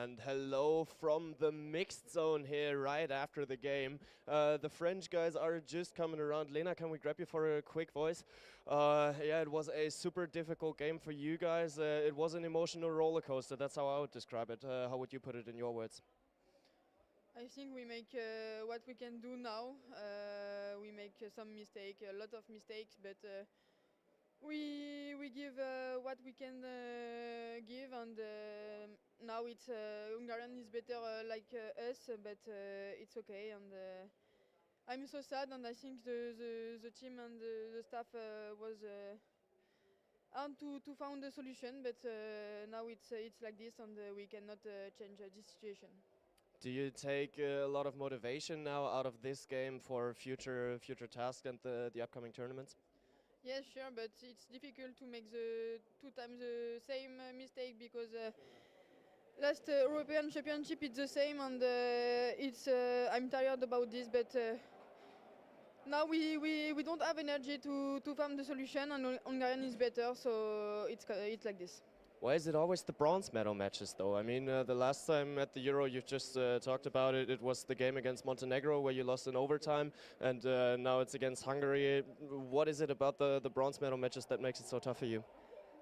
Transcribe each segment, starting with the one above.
And hello from the mixed zone here right after the game. The French guys are just coming around. Lena, can we grab you for a quick voice? Yeah, it was a super difficult game for you guys. It was an emotional roller coaster. That's how I would describe it. How would you put it in your words? I think we make what we can do now. We make some mistake, a lot of mistakes, but we give what we can give, and now it's Hungarian is better like us, but it's okay. And I'm so sad, and I think the team and the staff was hard to find a solution, but now it's like this, and we cannot change this situation. Do you take a lot of motivation now out of this game for future tasks and the upcoming tournaments? Yes, sure, but it's difficult to make the two times the same mistake, because last European Championship it's the same, and it's I'm tired about this, but now we don't have energy to find the solution, and Hungarian is better, so it's like this. Why is it always the bronze medal matches, though? I mean, the last time at the Euro, you've just talked about it. It was the game against Montenegro where you lost in overtime, and now it's against Hungary. What is it about the bronze medal matches that makes it so tough for you?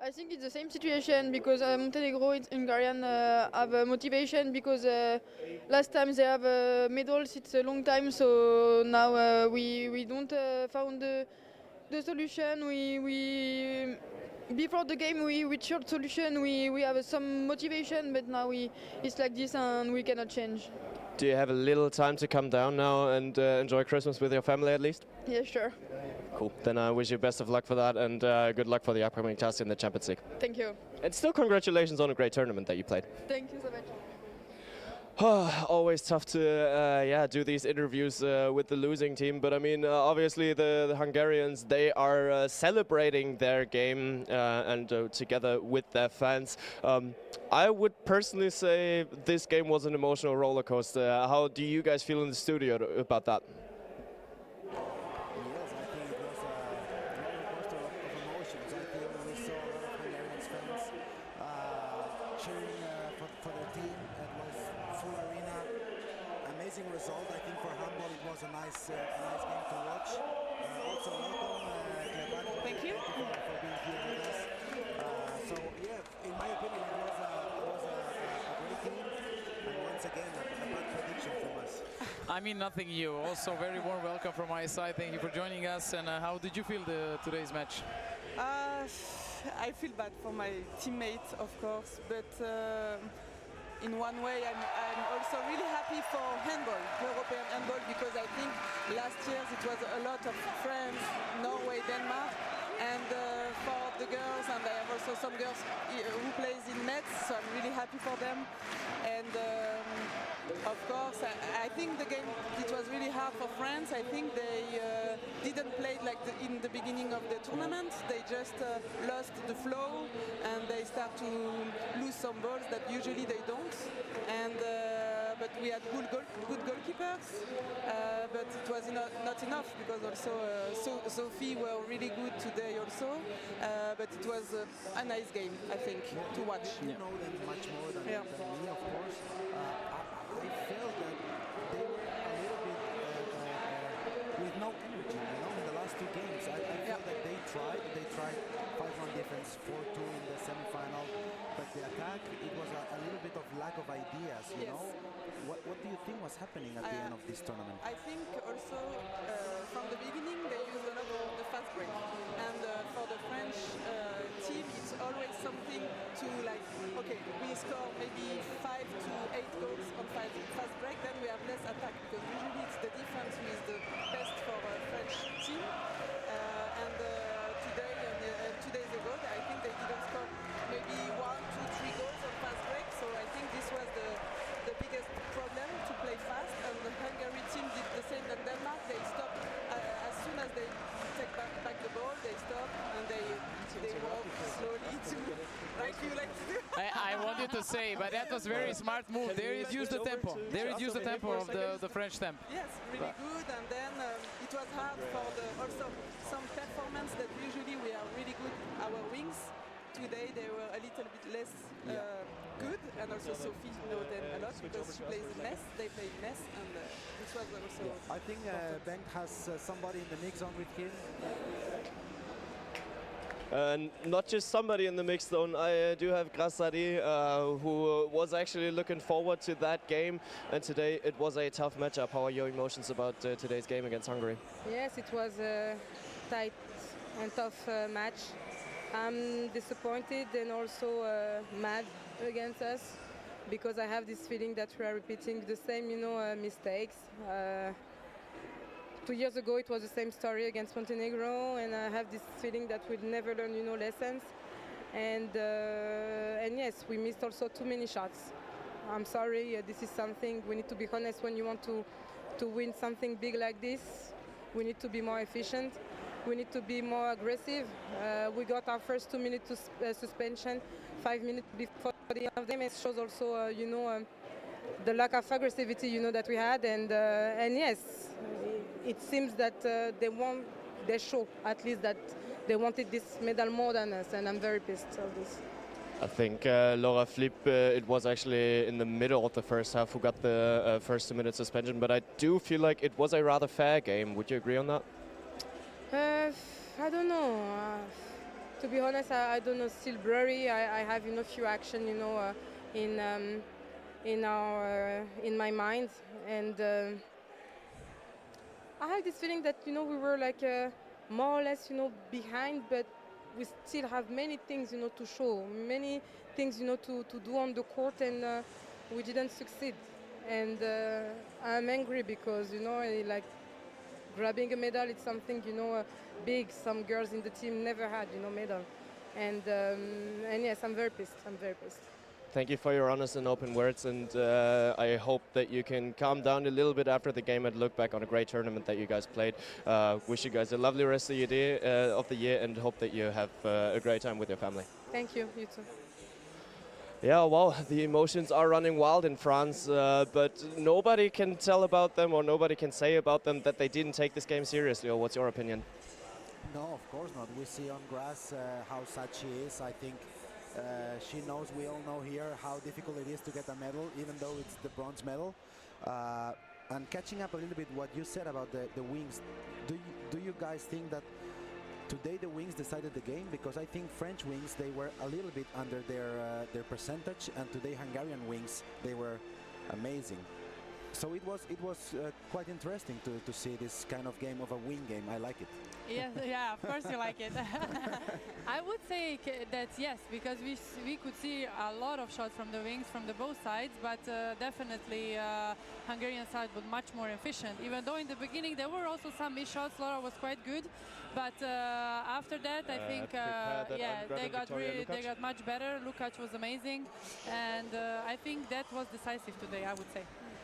I think it's the same situation, because Montenegro and Hungarian have motivation, because last time they have medals. It's a long time, so now we don't found the solution. We before the game we short solution. We have some motivation, but now it's like this, and we cannot change. Do you have a little time to come down now and enjoy Christmas with your family at least? Yeah, sure. Cool. Then I wish you best of luck for that, and good luck for the upcoming task in the Champions League. Thank you. And still congratulations on a great tournament that you played. Thank you so much. Always tough to do these interviews with the losing team, but I mean obviously the Hungarians, they are celebrating their game and together with their fans. I would personally say this game was an emotional roller coaster. How do you guys feel in the studio about that? Result. I think for handball it was a nice game to watch. Also welcome, Thank you. For being here with us. So yeah, in my opinion it was a great team, and once again a bad prediction from us. I mean, nothing new. Also very warm welcome from my side. Thank you for joining us. And how did you feel today's match? I feel bad for my teammates, of course, but in one way, I'm also really happy for handball, European handball, because I think last year it was a lot of France, Norway, Denmark, and for the girls, and I have also some girls who plays in nets, so I'm really happy for them. And of course, I think the game, it was really hard for France. I think they didn't play like in the beginning of the tournament. They just lost the flow, and they start to lose some balls that usually they don't. And but we had good goalkeepers, but it was not enough, because also Sophie were really good today also. But it was a nice game, I think, to watch. You know them much more than me, of course. I felt that they were a little bit with no energy, in the last two games. I felt that they tried 5-1 defense, 4-2 in the semi-final, but the attack, it was a little bit of lack of ideas, you know? What do you think was happening at the end of this tournament? I think also from the beginning they used a lot of the fast break, and for the French team it's always something to like, okay, we score maybe 5 to 8 goals on fast break, then we have less attack, because usually it's the defense who is the best for a French team. And today and 2 days ago, I think they didn't score maybe 1, 2, 3 goals on fast break, so I think this was the biggest problem, to play fast, and the Hungary team did the same than Denmark. They stopped as soon as they take back the ball, they stop, and they walk slowly to, like you like to do. I wanted to say, but that was very smart move. They reduced the tempo. They reduced the tempo of the French tempo. Yes, really good, and then it was hard for also some performance that usually we are really good, our wings. Today they were a little bit less good, and also Sophie know them a lot because she plays in Metz, they play in Metz, and this was also... I think Bengt has somebody in the mix zone with him. And not just somebody in the mix zone, I do have Grassadi, who was actually looking forward to that game. And today it was a tough matchup. How are your emotions about today's game against Hungary? Yes, it was a tight and tough match. I'm disappointed and also mad against us because I have this feeling that we are repeating the same, mistakes. 2 years ago, it was the same story against Montenegro, and I have this feeling that we'll never learn, lessons. And yes, we missed also too many shots. I'm sorry, this is something we need to be honest. When you want to win something big like this, we need to be more efficient. We need to be more aggressive. We got our first 2 minutes suspension, 5 minutes before the end of the game. It shows also, the lack of aggressivity, that we had, and yes, it seems that they show at least that they wanted this medal more than us, and I'm very pissed of this. I think Laura Flip, it was actually in the middle of the first half who got the first 2 minute suspension, but I do feel like it was a rather fair game. Would you agree on that? I don't know. To be honest, I don't know. Still blurry. I have few action, in my mind, and I have this feeling that we were like more or less behind, but we still have many things to show, many things to do on the court, and we didn't succeed. And I'm angry because like grabbing a medal, it's something big. Some girls in the team never had medal, and yes, I'm very pissed. I'm very pissed. Thank you for your honest and open words, and I hope that you can calm down a little bit after the game and look back on a great tournament that you guys played. Wish you guys a lovely rest of your day, of the year, and hope that you have a great time with your family. Thank you. You too. Yeah, well, the emotions are running wild in France, but nobody can tell about them, or nobody can say about them that they didn't take this game seriously. Or what's your opinion? No, of course not. We see on grass how sad she is. I think she knows, we all know here, how difficult it is to get a medal, even though it's the bronze medal. And catching up a little bit what you said about the wings, do you guys think that today the wings decided the game? Because I think French wings, they were a little bit under their percentage, and today Hungarian wings, they were amazing. So it was quite interesting to see this kind of game of a wing game. I like it. Yes, yeah, of course you like it. I would say that yes, because we could see a lot of shots from the wings from the both sides, but definitely Hungarian side was much more efficient. Even though in the beginning there were also some missed shots, Laura was quite good, but after that I think yeah, they got much better. Lukacs was amazing, and I think that was decisive today, I would say.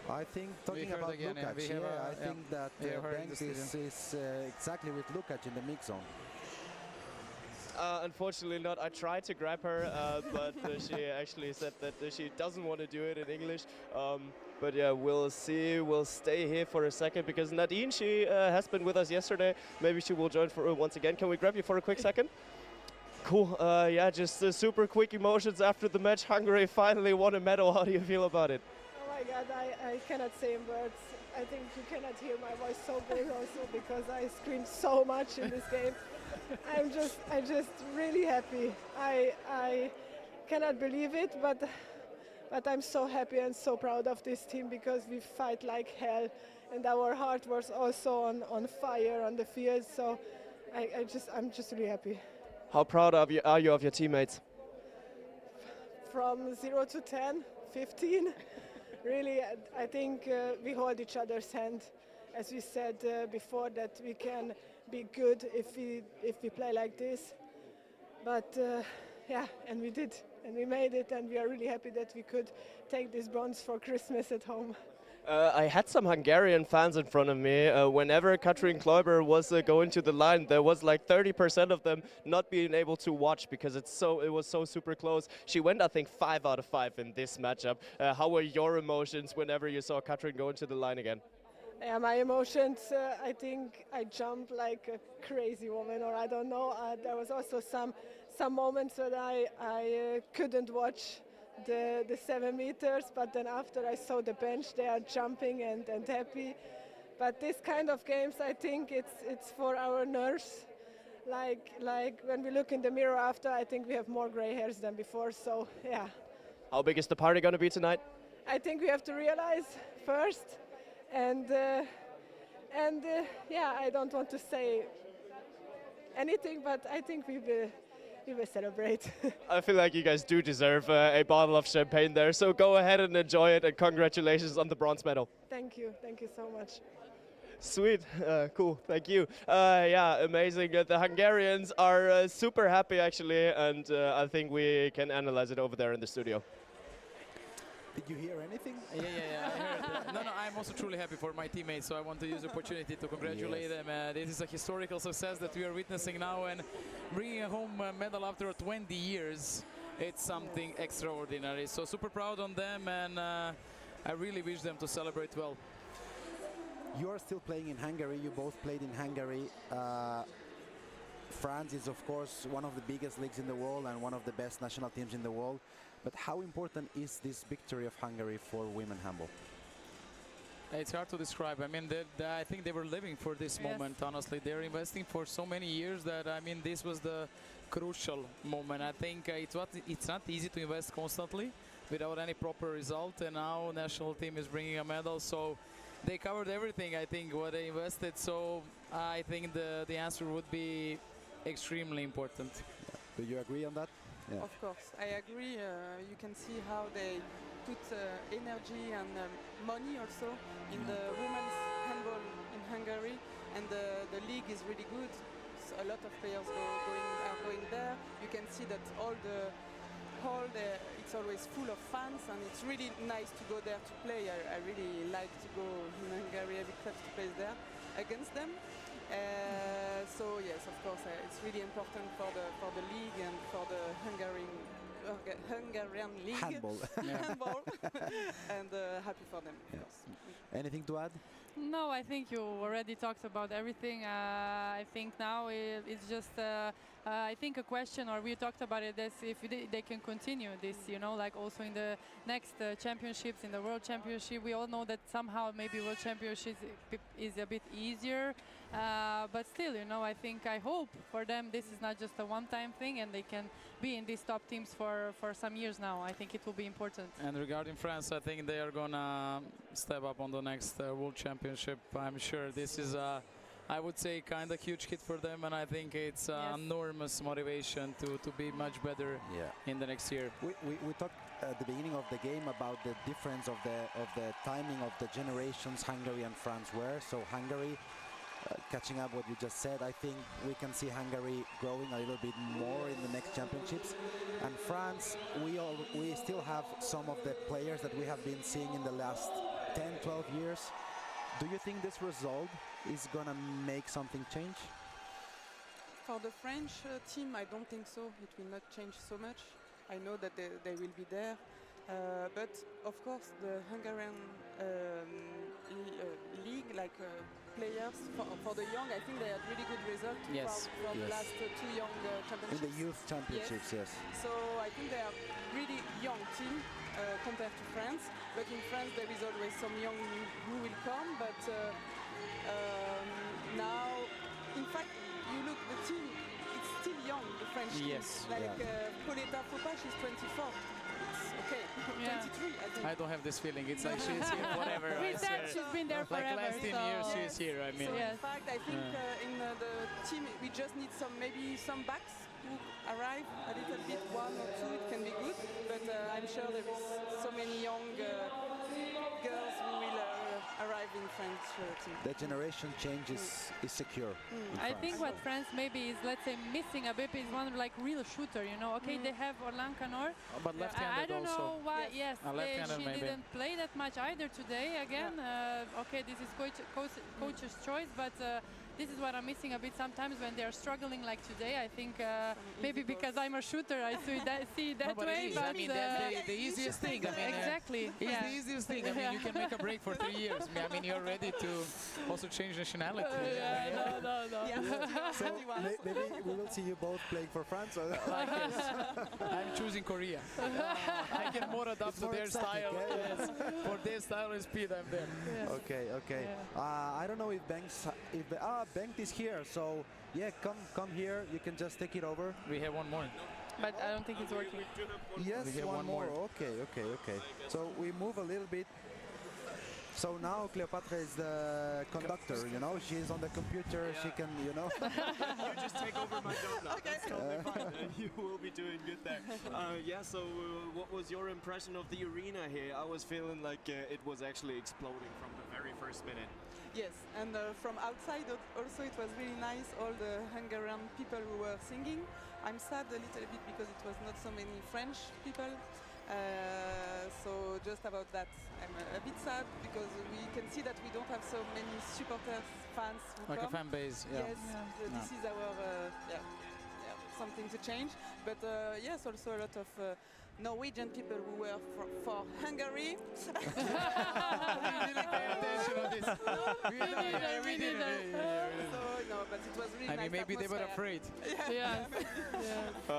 I think, talking about Lukacs, I think that Bengt is exactly with Lukacs in the mix zone. Unfortunately not. I tried to grab her, but she actually said that she doesn't want to do it in English. But yeah, we'll see. We'll stay here for a second because Nadine, she has been with us yesterday. Maybe she will join for once again. Can we grab you for a quick second? Cool. Yeah, just super quick emotions after the match. Hungary finally won a medal. How do you feel about it? Oh my God, I cannot say in words. I think you cannot hear my voice so good also because I screamed so much in this game. I'm just really happy. I cannot believe it, but I'm so happy and so proud of this team because we fight like hell, and our heart was also on fire on the field. So I'm just really happy. How proud are you of your teammates? From 0 to 10, 15. Really, I think we hold each other's hand, as we said before, that we can be good if we play like this. But yeah, and we did, and we made it, and we are really happy that we could take this bronze for Christmas at home. I had some Hungarian fans in front of me. Whenever Katrin Kloiber was going to the line, there was like 30% of them not being able to watch because it was so super close. She went, I think, 5 out of 5 in this matchup. How were your emotions whenever you saw Katrin go into the line again? Yeah, my emotions, I think I jumped like a crazy woman, or I don't know. There was also some moments that I couldn't watch the 7 meters, but then after I saw the bench, they are jumping and happy. But this kind of games, I think it's for our nerves. Like when we look in the mirror after, I think we have more gray hairs than before. So yeah. How big is the party going to be tonight? I think we have to realize first, and yeah, I don't want to say anything, but I think we will celebrate. I feel like you guys do deserve a bottle of champagne there, so go ahead and enjoy it, and congratulations on the bronze medal. Thank you so much. Sweet, cool, thank you. Yeah, amazing. The Hungarians are super happy actually, and I think we can analyze it over there in the studio. Did you hear anything? Yeah, I heard. No, I'm also truly happy for my teammates, so I want to use the opportunity to congratulate them. This is a historical success that we are witnessing now, and bringing home a medal after 20 years, it's something extraordinary. So super proud on them, and I really wish them to celebrate well. You are still playing in Hungary. You both played in Hungary. France is, of course, one of the biggest leagues in the world and one of the best national teams in the world. But how important is this victory of Hungary for women handball? It's hard to describe. I mean, I think they were living for this moment, honestly. They're investing for so many years that, I mean, this was the crucial moment. I think it's not easy to invest constantly without any proper result, and now national team is bringing a medal, so they covered everything, I think, what they invested. So I think the answer would be extremely important. Do you agree on that? Yeah. Of course, I agree. You can see how they put energy and money also in the women's handball in Hungary, and the league is really good. So a lot of players are going there. You can see that all the hall there, it's always full of fans, and it's really nice to go there to play. I really like to go in Hungary every club to play there against them. So yes, of course, it's really important for the league and for the Hungarian league. Handball. Handball. And happy for them, of course. Anything to add? No, I think you already talked about everything. I think now it's just, I think a question, or we talked about it, is if they can continue this, you know, like also in the next championships, in the World Championship. We all know that somehow maybe World Championships is a bit easier, but still, you know, I hope for them this is not just a one-time thing, and they can be in these top teams for some years now. I think it will be important. And regarding France, I think they are gonna step up on the next World Championship. I'm sure this is I would say kind of huge hit for them, and I think it's enormous motivation to be much better in the next year. We talked at the beginning of the game about the difference of the timing of the generations Hungary and France were. So Hungary, catching up what you just said, I think we can see Hungary growing a little bit more in the next championships. And France, we still have some of the players that we have been seeing in the last 10, 12 years. Do you think this result is gonna make something change? For the French team, I don't think so. It will not change so much. I know that they will be there. But of course, the Hungarian league, like players, for the young, I think they had really good results from the last two young championships. In the youth championships, yes. So I think they are really young team compared to France. But in France, there is always some young who will come. But now, in fact, you look, the team, it's still young, the French team. Like Pauletta Fopa, she's 24. Okay, 23, I think. I don't have this feeling. It's like she's here forever. We said she's been there forever. Like last 10 years, she's here. I mean, so in fact, I think in the team we just need maybe some backs who arrive a little bit, one or two. It can be good, but I'm sure there is so many young girls who will arrive in French team. The generation change is secure. I think what France maybe is, let's say, missing a bit is one like real shooter. You know, okay, they have Orlan Canor. But left-handed I don't know why. Yes, she maybe didn't play that much either today. Again, okay, this is coach's choice, but this is what I'm missing a bit sometimes when they are struggling like today. I think maybe because I'm a shooter, I see it that No, but way. it is. But I mean, that's the easiest thing. I mean, exactly. it's the easiest thing. I mean, you can make a break for 3 years. I mean, you're ready to also change nationality. No. So maybe we will see you both playing for France. Or Like this. I'm choosing Korea. I can more adapt It's to more their exotic, style. yeah. Yes. For their style and speed, I'm there. Okay. I don't know if Bengt is here. So yeah, come here. You can just take it over. We have one more. But I don't think it's working. Yes, We have one one more. more. Okay. So we move a little bit. So now Cleopatra is the conductor, you know. She's on the computer. Yeah. She can, you know. You just take over my job now. That's totally fine. You will be doing good there. So what was your impression of the arena here? I was feeling like it was actually exploding from the very first minute. Yes, and from outside also it was really nice, all the Hungarian people who were singing. I'm sad a little bit because it was not so many French people. So just about that, I'm a bit sad because we can see that we don't have so many supporters, fans who Like come. a fan base, yeah. Yes, this is our something to change. But yes, also a lot of Norwegian people who were for Hungary. We didn't pay attention on this. We didn't. So no, but it was really I nice mean, maybe they were atmosphere.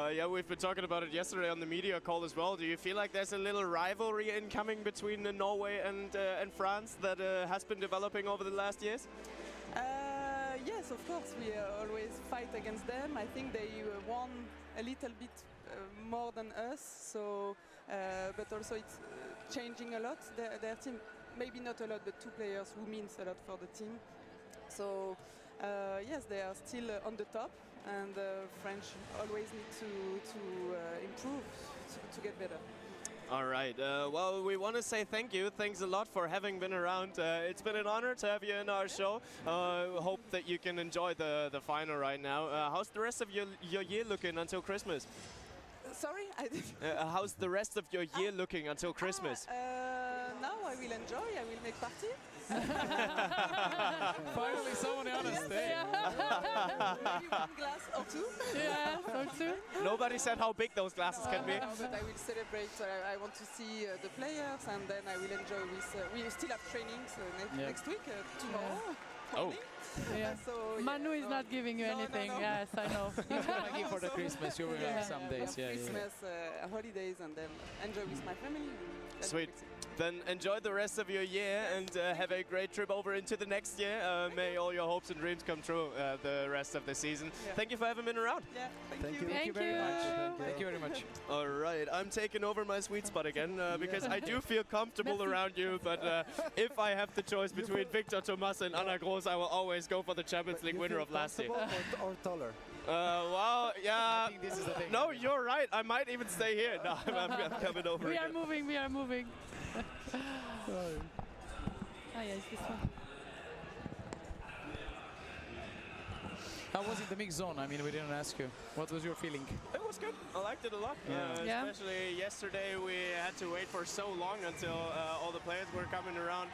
afraid. We've been talking about it yesterday on the media call as well. Do you feel like there's a little rivalry incoming between Norway and France that has been developing over the last years? Yes, of course, we always fight against them. I think they won a little bit more than us, so but also it's changing a lot. Their team, maybe not a lot, but 2 players who means a lot for the team. So yes, they are still on the top, and French always need to improve to get better. All right. Well, we want to say thank you. Thanks a lot for having been around. It's been an honor to have you in our show. Hope that you can enjoy the final right now. How's the rest of your year looking until Christmas? Sorry, I didn't. How's the rest of your year looking until Christmas? Now I will enjoy. I will make party. Finally, someone honest. Maybe 1 glass or 2. Yeah, or 2. Nobody said how big those glasses can be. No, but I will celebrate. I want to see the players, and then I will enjoy with. We still have trainings next week, tomorrow. Oh. Yeah. So, Manu is not giving you anything. No. Yes, I know. He's gonna give for the Christmas. You will have some days. Yeah. Christmas, holidays, and then enjoy with my family. That's Sweet. everything. Then enjoy the rest of your year and have a great trip over into the next year. May all your hopes and dreams come true the rest of the season. Yeah. Thank you for having been around. Yeah, Thank you. Thank you very much. Thank you very much. All right, I'm taking over my sweet spot again because I do feel comfortable around you. But if I have the choice between Victor Thomas and Anna Groß, I will always go for the Champions League winner of last year. Or taller. Well, yeah. I think this is the thing. No, you're right. I might even stay here. No, I'm coming over. We again. are moving. Yes, this one. How was it the mixed zone? I mean, we didn't ask you. What was your feeling? It was good. I liked it a lot. Yeah. Especially yesterday, we had to wait for so long until all the players were coming around.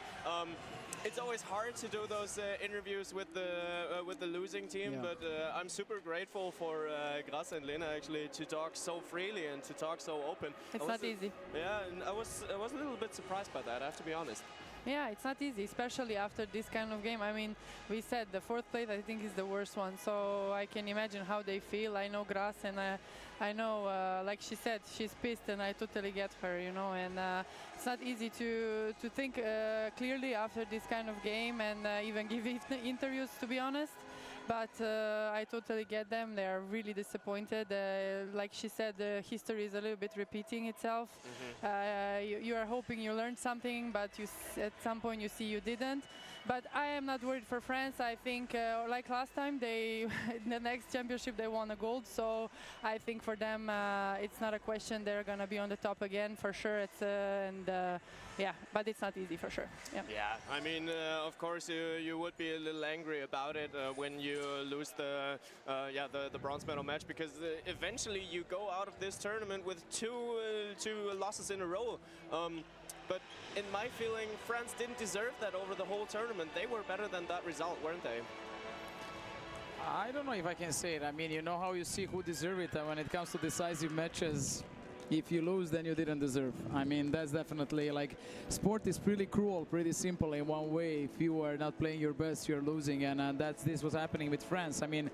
It's always hard to do those interviews with the losing team, Yeah. but I'm super grateful for Grace and Lena actually to talk so freely and to talk so open. It's not easy. Yeah, and I was a little bit surprised by that. I have to be honest. Yeah, it's not easy, especially after this kind of game. I mean, we said the 4th place, I think, is the worst one. So I can imagine how they feel. I know Grace, and I know, like she said, she's pissed, and I totally get her, you know. And it's not easy to think clearly after this kind of game and even give interviews, to be honest. But I totally get them. They are really disappointed. Like she said, the history is a little bit repeating itself. You are hoping you learned something, but at some point you see you didn't. But I am not worried for France. I think, like last time, in the next championship they won a gold. So I think for them it's not a question. They're gonna be on the top again for sure. Yeah, but it's not easy for sure. Yeah, I mean, of course, you would be a little angry about it when you lose the bronze medal match, because eventually you go out of this tournament with two losses in a row. But in my feeling, France didn't deserve that over the whole tournament. They were better than that result, weren't they? I don't know if I can say it. I mean, you know how you see who deserve it when it comes to decisive matches. If you lose, then you didn't deserve. I mean, that's definitely like, sport is pretty cruel, pretty simple in one way. If you are not playing your best, you're losing, and this was happening with France. I mean,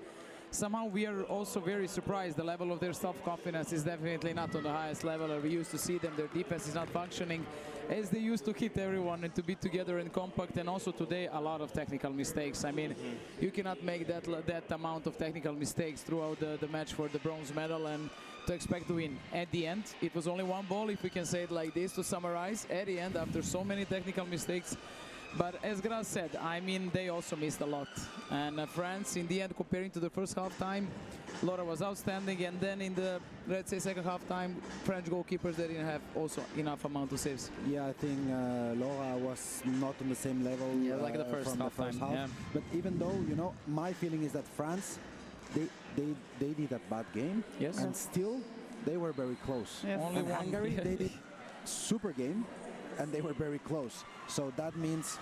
somehow we are also very surprised. The level of their self-confidence is definitely not on the highest level. We used to see them, their defense is not functioning as they used to hit everyone and to be together and compact, and also today a lot of technical mistakes. I mean, you cannot make that amount of technical mistakes throughout the match for the bronze medal and to expect to win. At the end, it was only one ball, if we can say it like this to summarize. At the end, after so many technical mistakes, but as Gras said, I mean, they also missed a lot. And France, in the end, comparing to the first half time, Laura was outstanding. And then in the, let's say, second half time, French goalkeepers, they didn't have also enough amount of saves. Yeah, I think Laura was not on the same level like the first from half the first time. half. Yeah. But even though, you know, my feeling is that France, they did a bad game. Yes. And still, they were very close. Yes. Only And one. Hungary, they did super game, and they were very close. So that means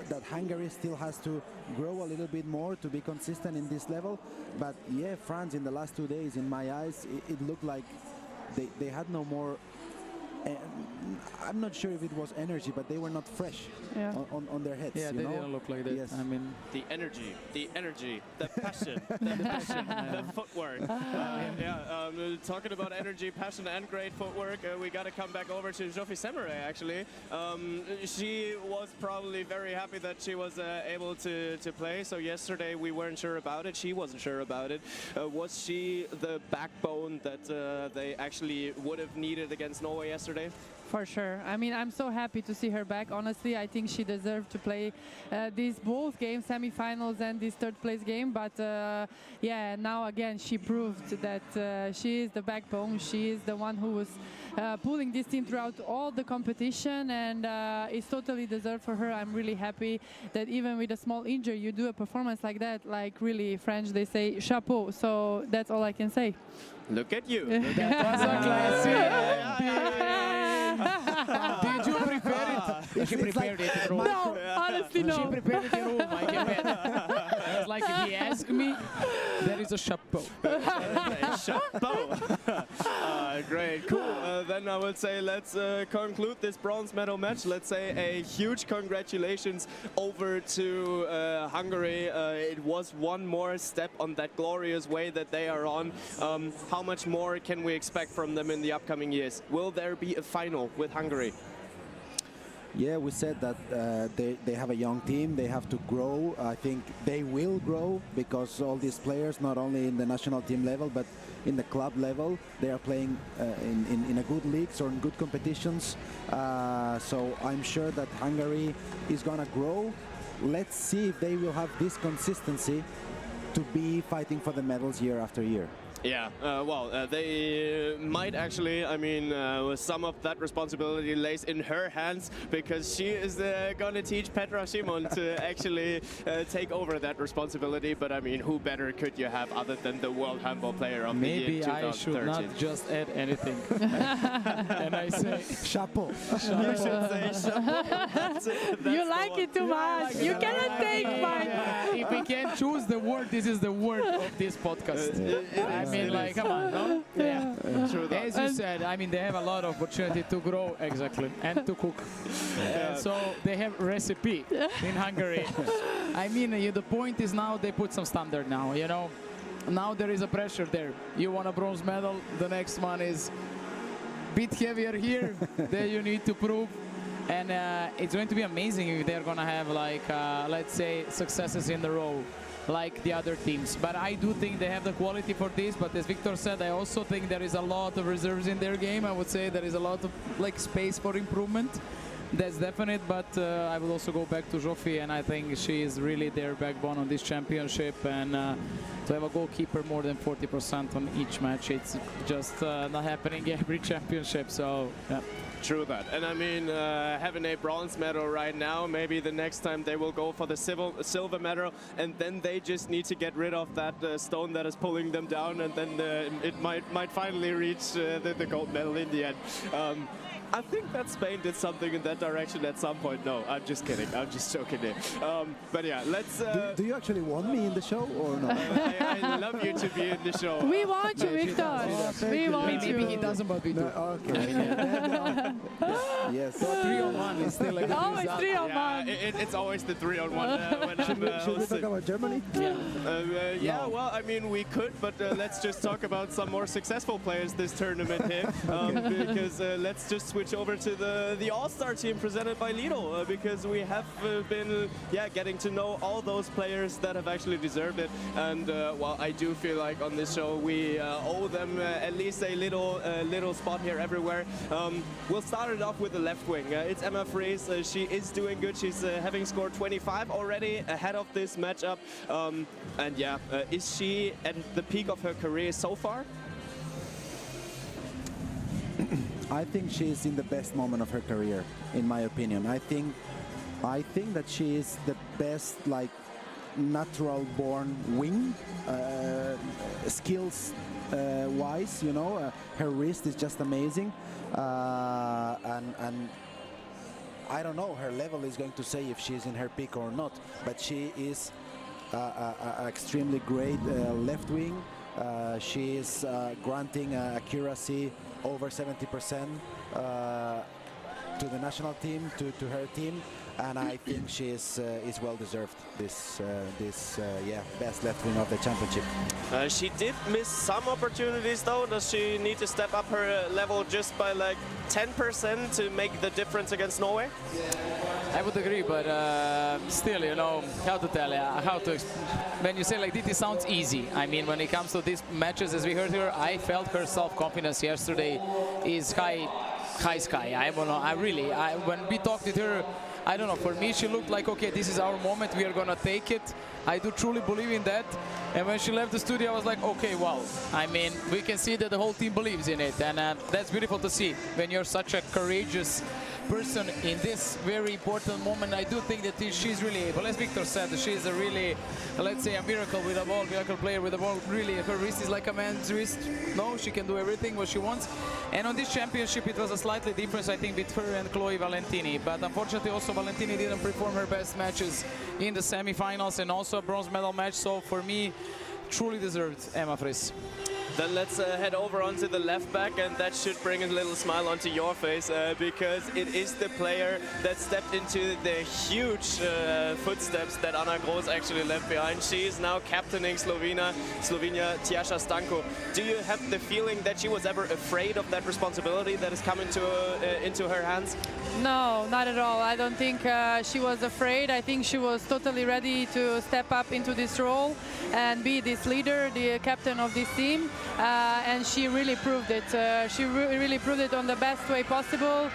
that Hungary still has to grow a little bit more to be consistent in this level. But yeah, France in the last 2 days, in my eyes, it looked like they had no more. I'm not sure if it was energy, but they were not fresh on their heads. Yeah, you they know? didn't look like that. Yes. I mean, The energy, the passion, the footwork. Talking about energy, passion, and great footwork, we got to come back over to Jofi Semere, actually. She was probably very happy that she was able to play. So yesterday we weren't sure about it. She wasn't sure about it. Was she the backbone that they actually would have needed against Norway yesterday? For sure. I mean, I'm so happy to see her back. Honestly, I think she deserved to play these both games, semi-finals and this third place game. But yeah, now again, she proved that she is the backbone. She is the one who was pulling this team throughout all the competition, and it's totally deserved for her. I'm really happy that even with a small injury, you do a performance like that. Like really, French, they say chapeau. So that's all I can say. Look at you. that was a classic. Did you prepare it? She prepared it in room. No, honestly, no. She prepared it in room, I can bet. It was like, if he asked me, there is a chapeau. Chapeau. Great, cool. Then I would say let's conclude this bronze medal match. Let's say a huge congratulations over to Hungary. It was one more step on that glorious way that they are on. How much more can we expect from them in the upcoming years? Will there be a final with Hungary? Yeah, we said that they have a young team. They have to grow. I think they will grow because all these players, not only in the national team level, but in the club level, they are playing in a good leagues or in good competitions. So I'm sure that Hungary is going to grow. Let's see if they will have this consistency to be fighting for the medals year after year. Yeah, they might actually, I mean, some of that responsibility lays in her hands because she is going to teach Petra Šimon to actually take over that responsibility. But I mean, who better could you have other than the World Handball Player of the Year 2013? Maybe I should not just add anything. And I say, chapeau. You should say chapeau. That's You like it too much. You cannot take mine. If we can choose the word, this is the word of this podcast. I mean, like, come on, no? Yeah. True that. As you said, I mean, they have a lot of opportunity to grow, exactly, and to cook. So they have recipe in Hungary. I mean, the point is now they put some standard now, you know. Now there is a pressure there. You want a bronze medal, the next one is bit heavier here. There you need to prove. And it's going to be amazing if they're going to have, like, let's say, successes in a row, like the other teams. But I do think they have the quality for this. But as Victor said, I also think there is a lot of reserves in their game. I would say there is a lot of like space for improvement. That's definite. But I will also go back to Jofi, and I think she is really their backbone on this championship. And to have a goalkeeper more than 40% on each match, it's just not happening every championship. So yeah. True that. And I mean, having a bronze medal right now, maybe the next time they will go for the silver medal, and then they just need to get rid of that stone that is pulling them down, and then it might finally reach the gold medal in the end. I think that Spain did something in that direction at some point. No, I'm just kidding. I'm just joking there. But yeah, let's... do you actually want me in the show or no? I love you to be in the show. We want you, Victor. We want you. Maybe he doesn't, but we do. Okay. Yes. 3-on-1 is still like Always 3-on-1. It's always the 3-on-1 when Should we talk about Germany? Yeah, well, I mean, we could, but let's just talk about some more successful players this tournament here. Because let's just switch over to the All-Star team presented by Lido, because we have been getting to know all those players that have actually deserved it. And well, I do feel like on this show we owe them at least a little spot here everywhere. We'll start it off with the left wing. It's Emma Fries. She is doing good. She's having scored 25 already ahead of this matchup. And yeah, is she at the peak of her career so far? I think she's in the best moment of her career, in my opinion. I think that she is the best, like, natural-born wing, skills wise, you know. Her wrist is just amazing, and I don't know, her level is going to say if she's in her peak or not, but she is extremely great left wing. She is granting accuracy over 70% to the national team, to her team, and I think she is well deserved this best left wing of the championship. She did miss some opportunities though. Does she need to step up her level just by like 10% to make the difference against Norway? I would agree, but still, you know, how to tell, when you say like this, it sounds easy. I mean, when it comes to these matches, as we heard here, I felt her self-confidence yesterday is high sky. When we talked with her, I don't know, for me, she looked like, okay, this is our moment, we are gonna take it. I do truly believe in that. And when she left the studio, I was like, okay, wow. I mean, we can see that the whole team believes in it. And that's beautiful to see when you're such a courageous person in this very important moment. I do think that she's really able. As Victor said, she's a really, let's say, a miracle with a ball, miracle player with a ball. Really, her wrist is like a man's wrist. No, she can do everything what she wants. And on this championship, it was a slightly difference, I think, with her and Chloe Valentini. But unfortunately, also Valentini didn't perform her best matches in the semifinals, and also a bronze medal match. So for me, truly deserved Emma Fries. Then let's head over onto the left back, and that should bring a little smile onto your face, because it is the player that stepped into the huge footsteps that Anna Groß actually left behind. She is now captaining Slovenia, Tjaša Stanko. Do you have the feeling that she was ever afraid of that responsibility that is coming into her hands? No, not at all. I don't think she was afraid. I think she was totally ready to step up into this role and be this leader, the captain of this team. And she really proved it. She really proved it on the best way possible.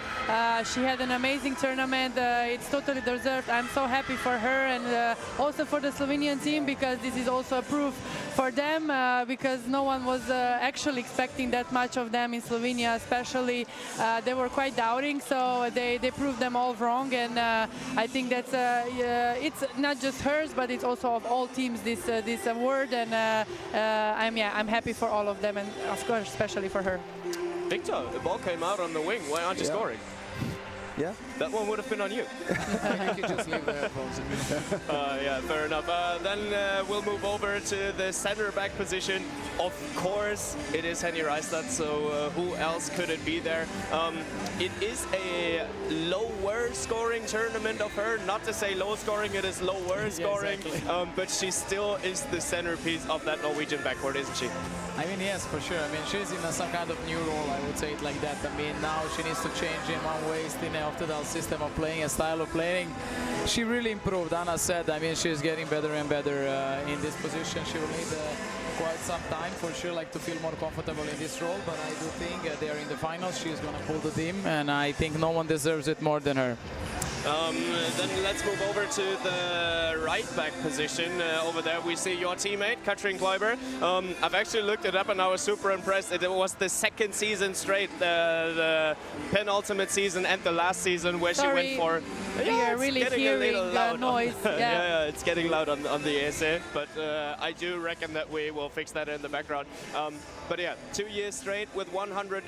She had an amazing tournament. It's totally deserved. I'm so happy for her, and also for the Slovenian team, because this is also a proof for them, because no one was actually expecting that much of them in Slovenia, especially. They were quite doubting, so they proved them all wrong, and I think that's it's not just hers, but it's also of all teams, this award, and I'm happy for all of them, and of course especially for her. Victor, the ball came out on the wing. Why aren't you scoring? Yeah, that one would have been on you. You can just leave the headphones. Yeah, fair enough. Then we'll move over to the center back position. Of course, it is Henny Reistad, so who else could it be there? It is a lower scoring tournament of her. Not to say low scoring, it is lower scoring. Exactly. But she still is the centerpiece of that Norwegian backcourt, isn't she? I mean, yes, for sure. I mean, she's in some kind of new role, I would say it like that. I mean, now she needs to change in one way, after the system of playing, a style of playing. She really improved, Anna said. I mean, she's getting better and better in this position. She will need quite some time for sure, like to feel more comfortable in this role, but I do think they are in the finals. She's going to pull the team, and I think no one deserves it more than her. Then let's move over to the right back position. Over there we see your teammate, Katrin Kläuber. I've actually looked it up and I was super impressed. It was the second season straight, the penultimate season and the last season where she went for... We are really hearing the noise. Yeah, it's getting loud on the ESA, but I do reckon that we will fix that in the background. But yeah, 2 years straight with 100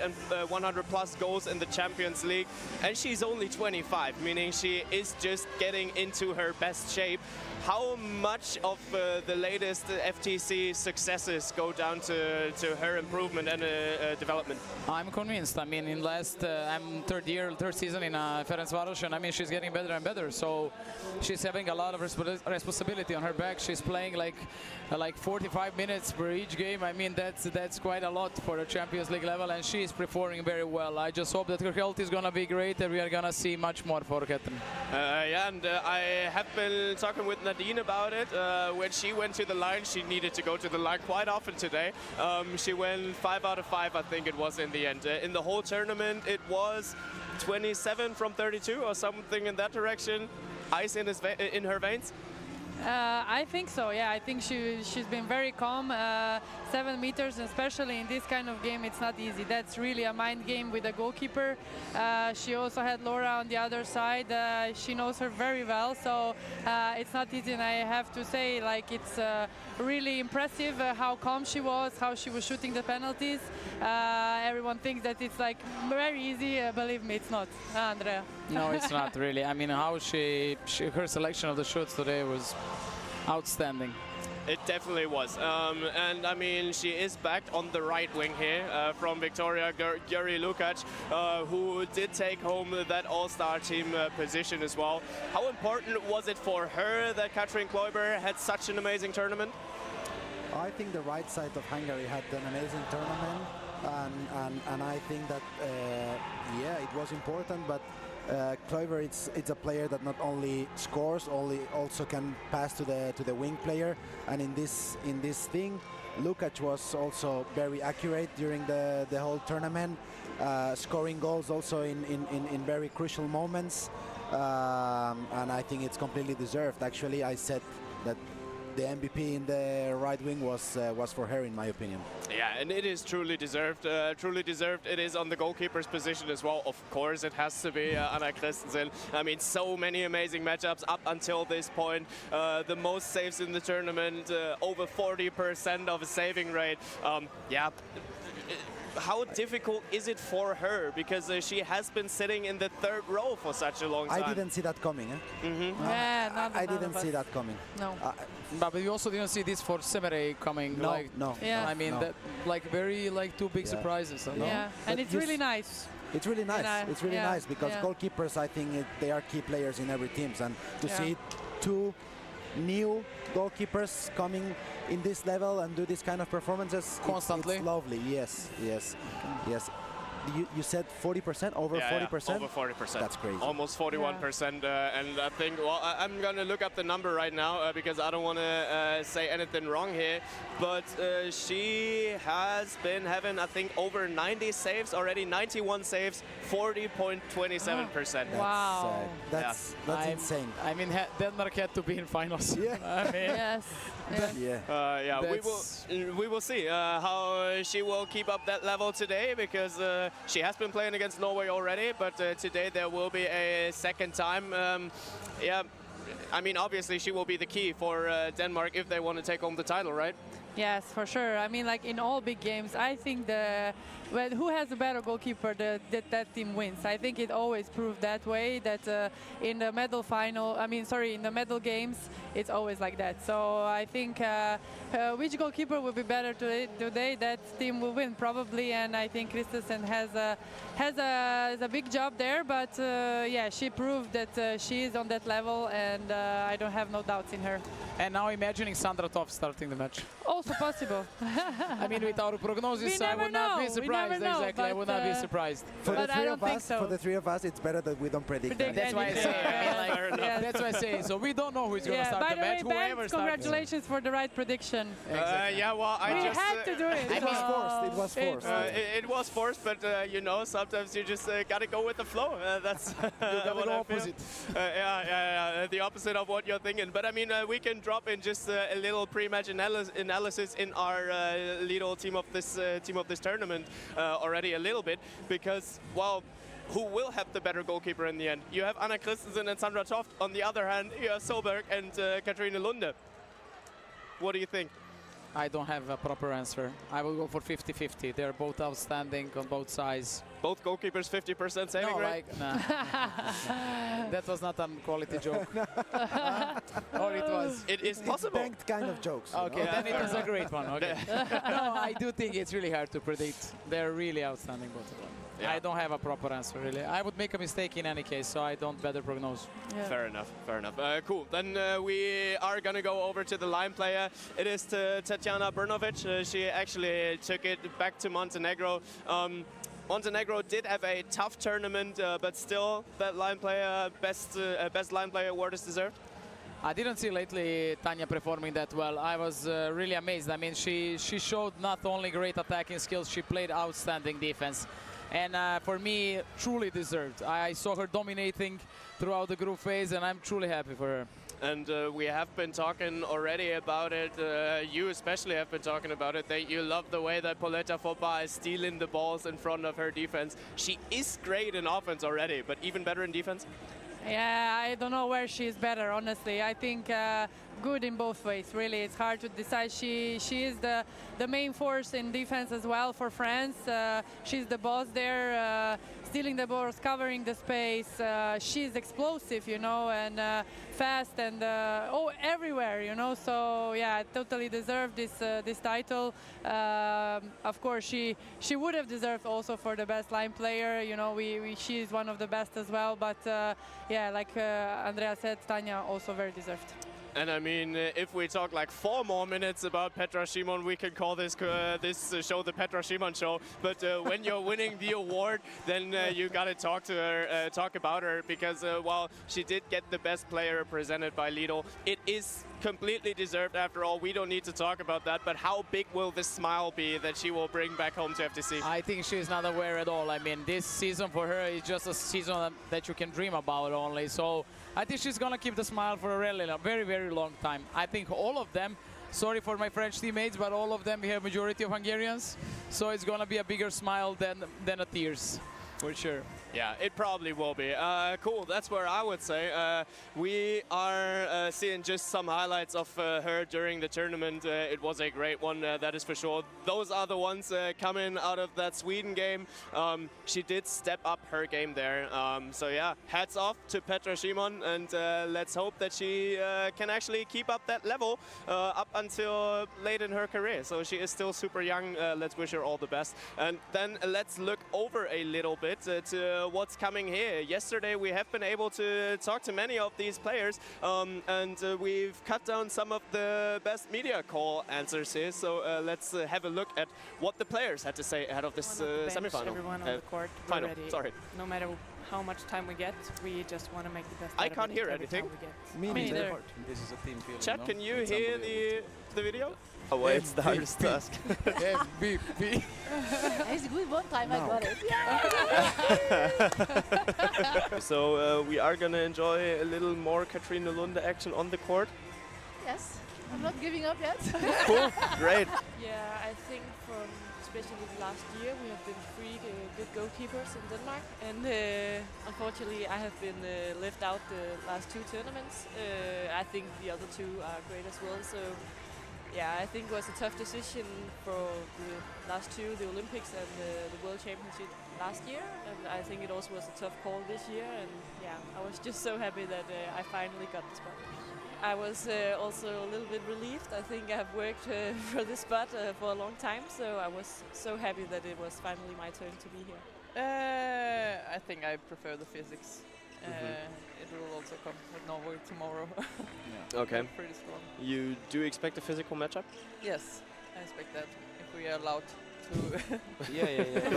plus goals in the Champions League, and she's only 25, meaning she is just getting into her best shape. How much of the latest FTC successes go down to her improvement and development? I'm convinced. I mean, in last, I'm third season in Ferencváros, and I mean, she's getting better and better. So she's having a lot of responsibility on her back. She's playing like 45 minutes per each game. I mean, that's quite a lot for the Champions League level, and she's performing very well. I just hope that her health is gonna be great, and we are gonna see much more for Katrin. Yeah, and I have been talking with Nadine about it. When she went to the line, she needed to go to the line quite often today. She went 5 out of 5, I think it was in the end. In the whole tournament, it was 27 from 32 or something in that direction. Ice in her veins. I think so, yeah. I think she's been very calm. 7 meters, especially in this kind of game, it's not easy. That's really a mind game with the goalkeeper. She also had Laura on the other side. She knows her very well, so it's not easy. And I have to say, like, it's really impressive how calm she was, how she was shooting the penalties. Everyone thinks that it's like very easy. Believe me, it's not. Andrea. No, it's not really. I mean, how her selection of the shots today was outstanding. It definitely was. And I mean, she is backed on the right wing here from Victoria Gyuri Lukac, who did take home that all-star team position as well. How important was it for her that Katrin Kläuber had such an amazing tournament? I think the right side of Hungary had an amazing tournament, and I think that yeah, it was important, but Kläuber, it's a player that not only scores, also can pass to the wing player, and in this thing, Lukac was also very accurate during the whole tournament, scoring goals also in very crucial moments, and I think it's completely deserved. Actually, I said that the MVP in the right wing was for her, in my opinion. Yeah, and it is truly deserved. Truly deserved. It is on the goalkeeper's position as well. Of course, it has to be Anna Christensen. I mean, so many amazing matchups up until this point. The most saves in the tournament, over 40% of a saving rate. Yeah. How difficult is it for her? Because she has been sitting in the third row for such a long time. I didn't see that coming. Eh? Yeah, I didn't see that coming. No. But you also didn't see this for Semere coming. No, like, no. Yeah. I mean, No. that very two big surprises. No? Yeah, and it's really nice. It's really nice. It's really nice because yeah. goalkeepers, I think, they are key players in every team, and to Yeah. see two new goalkeepers coming in this level and do this kind of performances Constantly. it's lovely. Yes. You said 40%, over 40%? Yeah, over 40%. That's crazy. Almost 41%. And I think, well, I'm going to look up the number right now because I don't want to say anything wrong here. But she has been having, I think, over 90 saves already, 91 saves, 40.27%. Wow. That's insane. I mean, Denmark had to be in finals. Yeah. I mean, Yes. Yeah. Yeah, we will see how she will keep up that level today, because she has been playing against Norway already, but today there will be a second time. Yeah, I mean, obviously she will be the key for Denmark if they want to take home the title, right? Yes, for sure. I mean, like in all big games, I think who has a better goalkeeper, that team wins. I think it always proved that way, that in the medal in the medal games, it's always like that. So I think which goalkeeper will be better today, that team will win probably, and I think Christensen has a big job there, but yeah, she proved that she is on that level, and I don't have no doubts in her. and now imagining Sandra Toft starting the match. Also possible. I mean, with our prognosis, I would not be surprised. We surprised. know, Exactly, I would not be surprised. But I don't think so. For the three of us, it's better that we don't predict that. That's why I say. Fair enough. That's why I say. So we don't know who's going to start by the the match. way, Whoever Ben, starts. congratulations for the right prediction. Yeah, well, We had to do it. It was forced. It was forced. It was forced, but you know, sometimes you just gotta go with the flow. That's what I feel. The opposite of what you're thinking. But I mean, we can drop in just a little pre-match analysis in our Lidl team of this tournament already a little bit, because well, who will have the better goalkeeper in the end? You have Anna Christensen and Sandra Toft. On the other hand, you have Solberg and Katrine Lunde. What do you think? I don't have a proper answer. I will go for 50-50. They're both outstanding on both sides. Both goalkeepers 50% saving No, rate? like, nah. That was not a quality joke. Or it was. It is possible. It's banked kind of jokes. Okay, then it was a great one. Okay. No, I do think it's really hard to predict. They're really outstanding, both of them. Yeah. I don't have a proper answer, really. I would make a mistake in any case, so I don't better prognose. Yeah. Fair enough, fair enough. Cool, then we are going to go over to the line player. It is Tatjana Brnovic. She actually took it back to Montenegro. Montenegro did have a tough tournament, but still that line player, best line player award is deserved. I didn't see lately Tanya performing that well. I was really amazed. I mean, she showed not only great attacking skills, she played outstanding defense. And for me, truly deserved. I saw her dominating throughout the group phase, and I'm truly happy for her. And we have been talking already about it. You especially have been talking about it, that you love the way that Pauletta Foppa is stealing the balls in front of her defense. She is great in offense already, but even better in defense? Yeah, I don't know where she's better, honestly. I think good in both ways, really. It's hard to decide. She is the main force in defense as well for France. She's the boss there, stealing the balls, covering the space. She's explosive, you know, and fast and everywhere, you know. So yeah, totally deserved this title. Of course, she would have deserved also for the best line player. You know, she is one of the best as well. But yeah, like Andrea said, Tanya also very deserved. And I mean, if we talk like 4 more minutes about Petra Szymon, we can call this show the Petra Szymon show. But when you're winning the award, then you got to talk to her, talk about her, because while she did get the best player represented by Lidl, it is completely deserved after all. We don't need to talk about that, but how big will this smile be that she will bring back home to FTC? I think she's not aware at all. I mean, this season for her is just a season that you can dream about only. So I think she's going to keep the smile for a really very, very long time. I think all of them, sorry for my French teammates, but all of them, we have majority of Hungarians. So it's going to be a bigger smile than a tears, for sure. Yeah, it probably will be. Cool, that's where I would say. We are seeing just some highlights of her during the tournament. It was a great one, that is for sure. Those are the ones coming out of that Sweden game. She did step up her game there. So yeah, hats off to Petra Szymon, and let's hope that she can actually keep up that level up until late in her career. So she is still super young. Let's wish her all the best. And then let's look over a little bit to what's coming here. Yesterday we have been able to talk to many of these players, and we've cut down some of the best media call answers here. So let's have a look at what the players had to say ahead of this semi-final. Everyone on the court, final, ready. sorry. No matter how much time we get, we just want to make the best. I can't hear anything. Me neither. This is a team feeling. Chat, can you hear the video? Oh, well, it's the hardest task. MVP. It's a good one time, I got it. So we are going to enjoy a little more Katrine Lunde action on the court. Yes, I'm not giving up yet. Cool, great. Yeah, I think from especially the last year we have been 3 good goalkeepers in Denmark, and unfortunately I have been left out the last 2 tournaments. I think the other 2 are great as well. So yeah, I think it was a tough decision for the last 2, the Olympics and the World Championship last year, and I think it also was a tough call this year, and yeah, I was just so happy that I finally got the spot. I was also a little bit relieved. I think I have worked for this spot for a long time, so I was so happy that it was finally my turn to be here. I think I prefer the physics. It will also come with Norway tomorrow. Okay. Pretty strong. You do expect a physical matchup? Yes, I expect that. If we are allowed to Yeah.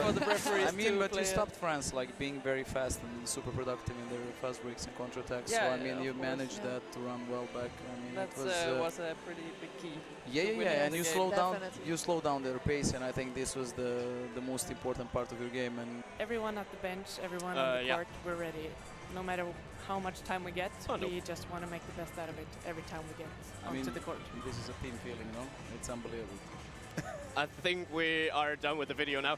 for the referees I mean, to but play you stopped France like being very fast and super productive in their fast breaks and counterattacks. Yeah, so I mean, yeah, you of course, managed yeah. that to run well back. I mean, that it was a pretty big key. Yeah, and you slow down. Definitely. You slow down their pace, and I think this was the most important part of your game. And Everyone at the bench, everyone on the yeah. court, we're ready. No matter how much time we get, Oh, no. we just want to make the best out of it every time we get I mean, onto the court. this is a team feeling, no? It's unbelievable. I think we are done with the video now.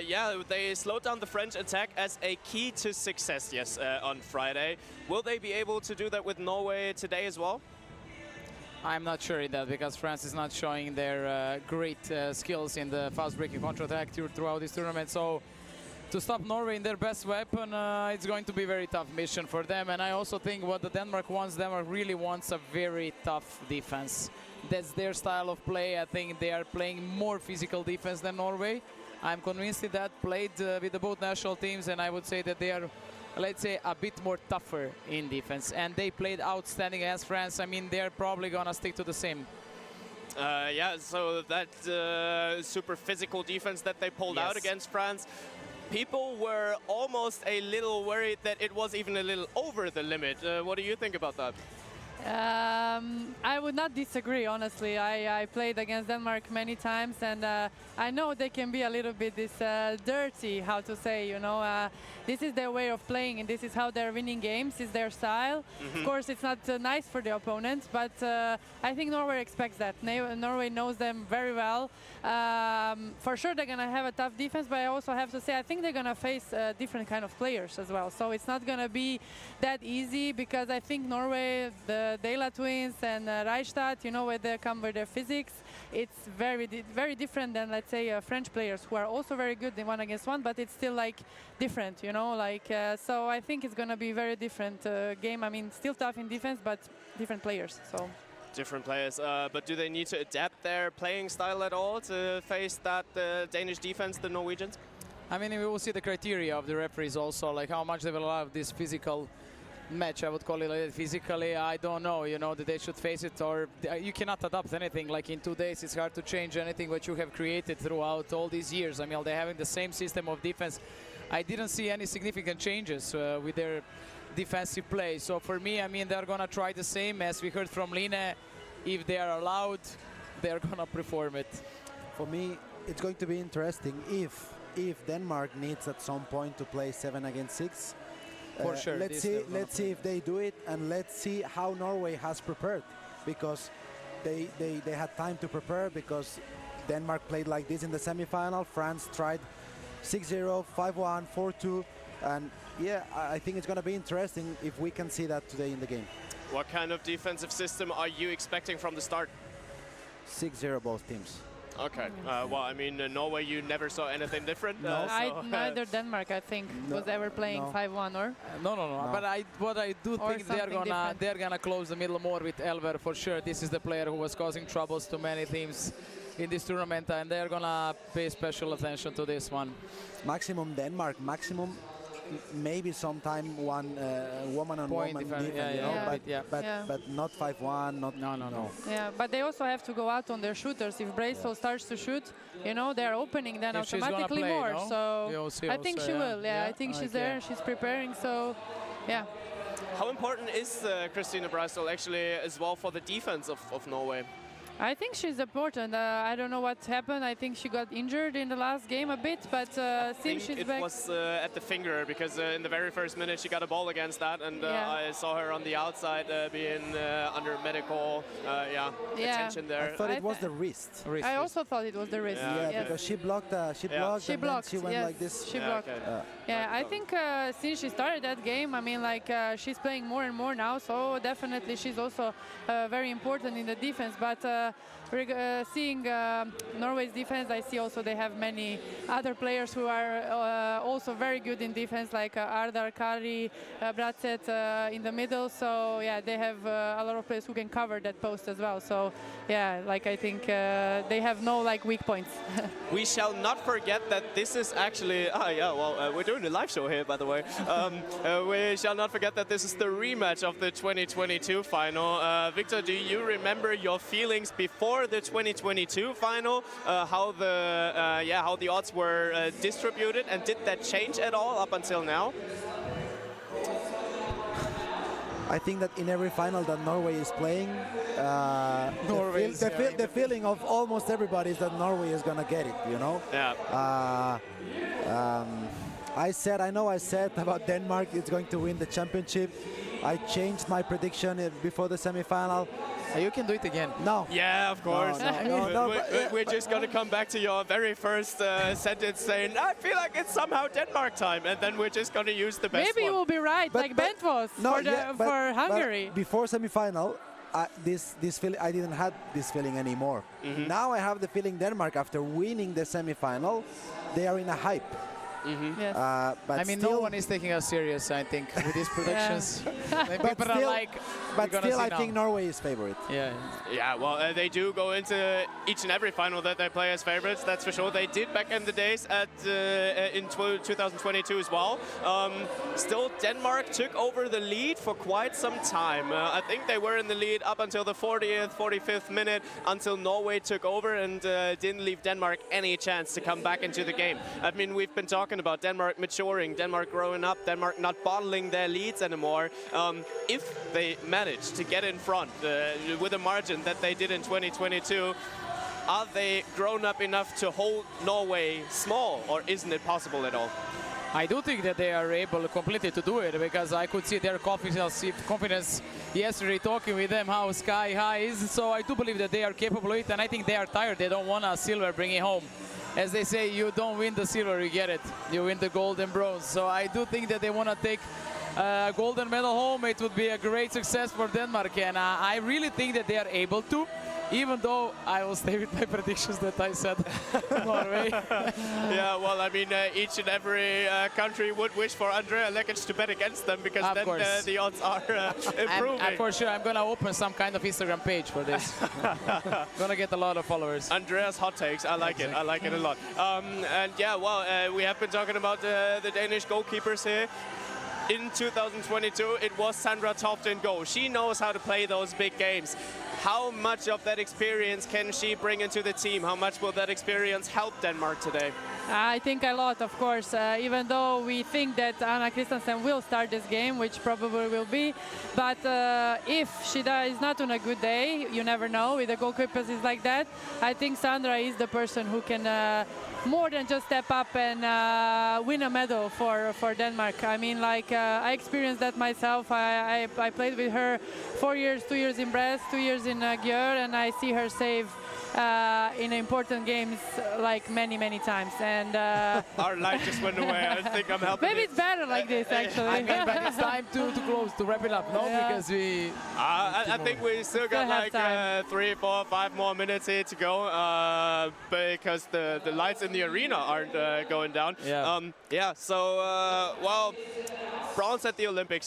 Yeah, they slowed down the French attack as a key to success, yes, on Friday. Will they be able to do that with Norway today as well? I'm not sure in that because France is not showing their great skills in the fast breaking counter-attack throughout this tournament. So to stop Norway in their best weapon, it's going to be a very tough mission for them. And I also think what the Denmark really wants a very tough defense. That's their style of play. I think they are playing more physical defense than Norway. I'm convinced that played with the both national teams, and I would say that they are, let's say, a bit more tougher in defense. And they played outstanding against France. I mean, they're probably gonna stick to the same. Yeah, so that super physical defense that they pulled out Yes. against France, people were almost a little worried that it was even a little over the limit. What do you think about that? I would not disagree, honestly. I played against Denmark many times, and I know they can be a little bit dirty, how to say, you know. This is their way of playing, and this is how they're winning games, is their style. Of course, it's not nice for the opponent, but I think Norway expects that. Norway knows them very well. For sure, they're going to have a tough defense, but I also have to say, I think they're going to face different kind of players as well. So it's not going to be that easy, because I think Norway, the Dela twins and Reichstadt, you know, where they come with their physics, it's very different than, let's say, French players who are also very good in 1-against-1, but it's still like different, you know, like so I think it's going to be a very different game. I mean, still tough in defense, but different players. So Different players, but do they need to adapt their playing style at all to face that Danish defense, the Norwegians? I mean, we will see the criteria of the referees also, like how much they will allow this physical match, I would call it like that. Physically, I don't know, you know, that they should face it, or you cannot adapt anything. Like in 2 days, it's hard to change anything what you have created throughout all these years. I mean, they're having the same system of defense. I didn't see any significant changes with their defensive play. So for me, I mean, they're going to try the same as we heard from Line. If they are allowed, they're going to perform it. For me, it's going to be interesting if Denmark needs at some point to play 7-against-6. For sure. Let's see if they do it, and let's see how Norway has prepared, because they had time to prepare, because Denmark played like this in the semifinal. France tried 6-0, 5-1, 4-2, and yeah, I think it's going to be interesting if we can see that today in the game. What kind of defensive system are you expecting from the start? 6-0 both teams. Okay. Well, I mean, Norway, you never saw anything different. No. neither Denmark, I think, was ever playing 5-1, or? No. But what I do Or think something they're gonna close the middle more with Elver for sure. This is the player who was causing troubles to many teams in this tournament, and they're gonna pay special attention to this one. Maximum Denmark, maximum maybe sometime one woman-on-woman defense, you know, but not 5-1, not no. Yeah, but they also have to go out on their shooters. If Bracewell starts to shoot, you know, they're opening then If she's automatically gonna play, more. no? So You'll see I think also, she yeah. will. Yeah, I think she's there. She's preparing. So, yeah. How important is Christina Bracewell actually as well for the defense of Norway? I think she's important. I don't know what happened. I think she got injured in the last game a bit, but since she's back... it was at the finger, because in the very first minute she got a ball against that, and I saw her on the outside being under medical attention there. I thought it was the wrist. I also thought it was the wrist. Yeah, because she blocked. She blocked. She and blocked. then she went yes, like this. She blocked. Yeah, I think since she started that game, I mean, like she's playing more and more now. So definitely she's also very important in the defense. But seeing Norway's defense, I see also they have many other players who are also very good in defense, like Ardar, Kari, Bracet in the middle. So yeah, they have a lot of players who can cover that post as well. So yeah, like I think they have no like weak points. We shall not forget that this is actually, we're doing a live show here, by the way. We shall not forget that this is the rematch of the 2022 final. Victor, do you remember your feelings before the 2022 final, how the odds were distributed, and did that change at all up until now? I think that in every final that Norway is playing, the feeling of almost everybody is that Norway is gonna get it, you know? Yeah. I said about Denmark is going to win the championship. I changed my prediction before the semi-final. You can do it again. No. Yeah, of course. We're just going to come back to your very first sentence saying, I feel like it's somehow Denmark time, and then we're just going to use the best Maybe you will be right, like Bent was for Hungary. But before semi-final, this feeling, I didn't have this feeling anymore. Now I have the feeling Denmark, after winning the semi-final, they are in a hype. Yes. But I mean, still, no one is taking us serious, I think, with these predictions. People are like, but still, I think Norway is favorite. Yeah. Yeah, well, they do go into each and every final that they play as favorites, that's for sure. They did back in the days in 2022 as well. Still, Denmark took over the lead for quite some time. I think they were in the lead up until the 40th, 45th minute, until Norway took over and didn't leave Denmark any chance to come back into the game. I mean, we've been talking about Denmark maturing, Denmark growing up, Denmark not bottling their leads anymore. If they manage to get in front with a margin that they did in 2022, are they grown up enough to hold Norway small, or isn't it possible at all? I do think that they are able completely to do it, because I could see their confidence yesterday talking with them how sky high is. So I do believe that they are capable of it, and I think they are tired. They don't want a silver, bring it home. As they say, you don't win the silver, you get it. You win the gold and bronze. So I do think that they want to take a golden medal home. It would be a great success for Denmark, and I really think that they are able to, even though I will stay with my predictions that I said Norway. Yeah, well, I mean, each and every country would wish for Andrea Lekic to bet against them, because then the odds are improving. And for sure, I'm going to open some kind of Instagram page for this. Going to get a lot of followers. Andrea's hot takes, I like it. I like it a lot. And yeah, well, we have been talking about the Danish goalkeepers here. In 2022, it was Sandra Toft in goal. She knows how to play those big games. How much of that experience can she bring into the team? How much will that experience help Denmark today? I think a lot, of course, even though we think that Anna Christensen will start this game, which probably will be. But if she is not on a good day, you never know, with the goalkeepers is like that, I think Sandra is the person who can more than just step up and win a medal for Denmark. I mean, like, I experienced that myself. I played with her 4 years, 2 years in Brest, 2 years in Győr, and I see her save in important games like many times. And our light just went away. I think I'm helping. Maybe it's better like this, actually. I mean, but it's time to close, to wrap it up, no? Yeah. Because we... I think we still got like 3, 4, 5 more minutes here to go, because the lights in the arena aren't going down. Yeah. So, well, bronze at the Olympic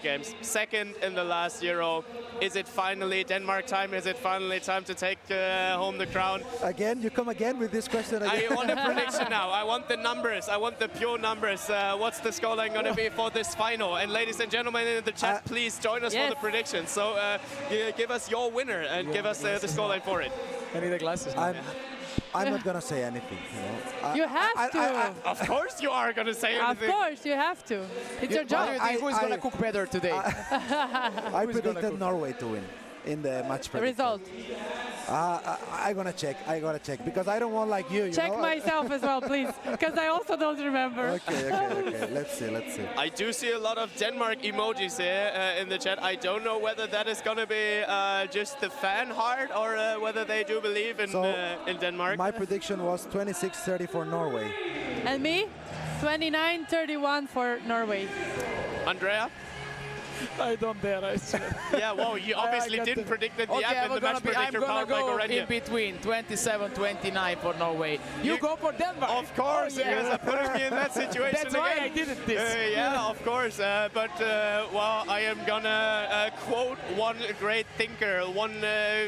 Games, second in the last Euro. Is it finally Denmark time? Is it finally time to take home the crown? Again, you come again with this question again. I want a prediction now. I want the numbers. I want the pure numbers. What's the scoreline going to be for this final? And ladies and gentlemen in the chat, please join us for the prediction. So give us your winner and give us the scoreline for it. I need the glasses. I'm not gonna say anything. You have to. Of course you are gonna say anything. Of course you have to. It's your job. Who's gonna cook better today? I predicted Norway to win in the match prediction. Result. I gotta check because I don't want like you. Check myself as well, please, because I also don't remember. Okay. Let's see. I do see a lot of Denmark emojis here in the chat. I don't know whether that is going to be just the fan heart or whether they do believe in Denmark. My prediction was 26-30 for Norway. And me, 29-31 for Norway. Andrea? I don't dare, I swear. Yeah, well, you obviously didn't predict that the app in the match predictor powered by Gorenje. In between, 27-29 for Norway. You go for Denmark. Of course, because are putting me in that situation That's again. why I did it this. Yeah, of course. But, well, I am gonna quote one great thinker, one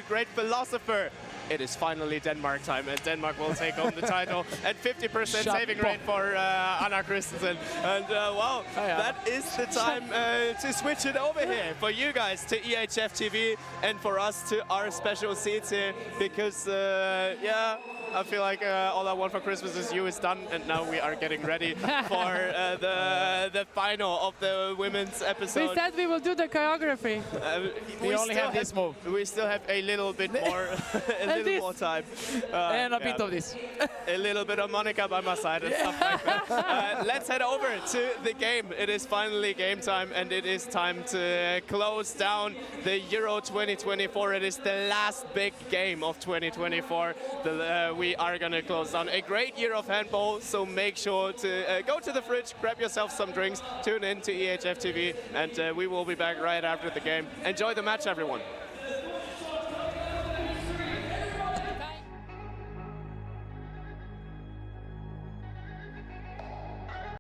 great philosopher. it is finally Denmark time, and Denmark will take home the title. And 50% saving rate for Anna Christensen. And wow, that is the time to switch it over here for you guys to EHF TV and for us to our special seats here, because yeah, I feel like All I Want for Christmas Is You is done, and now we are getting ready for the final of the women's episode. We said we will do the choreography. We only have this move. We still have a little bit more, more time. And a bit of this. A little bit of Monica by my side and stuff like that. Let's head over to the game. It is finally game time, and it is time to close down the Euro 2024. It is the last big game of 2024. We are going to close down a great year of handball, so make sure to go to the fridge, grab yourself some drinks, tune in to EHF TV, and we will be back right after the game. Enjoy the match, everyone.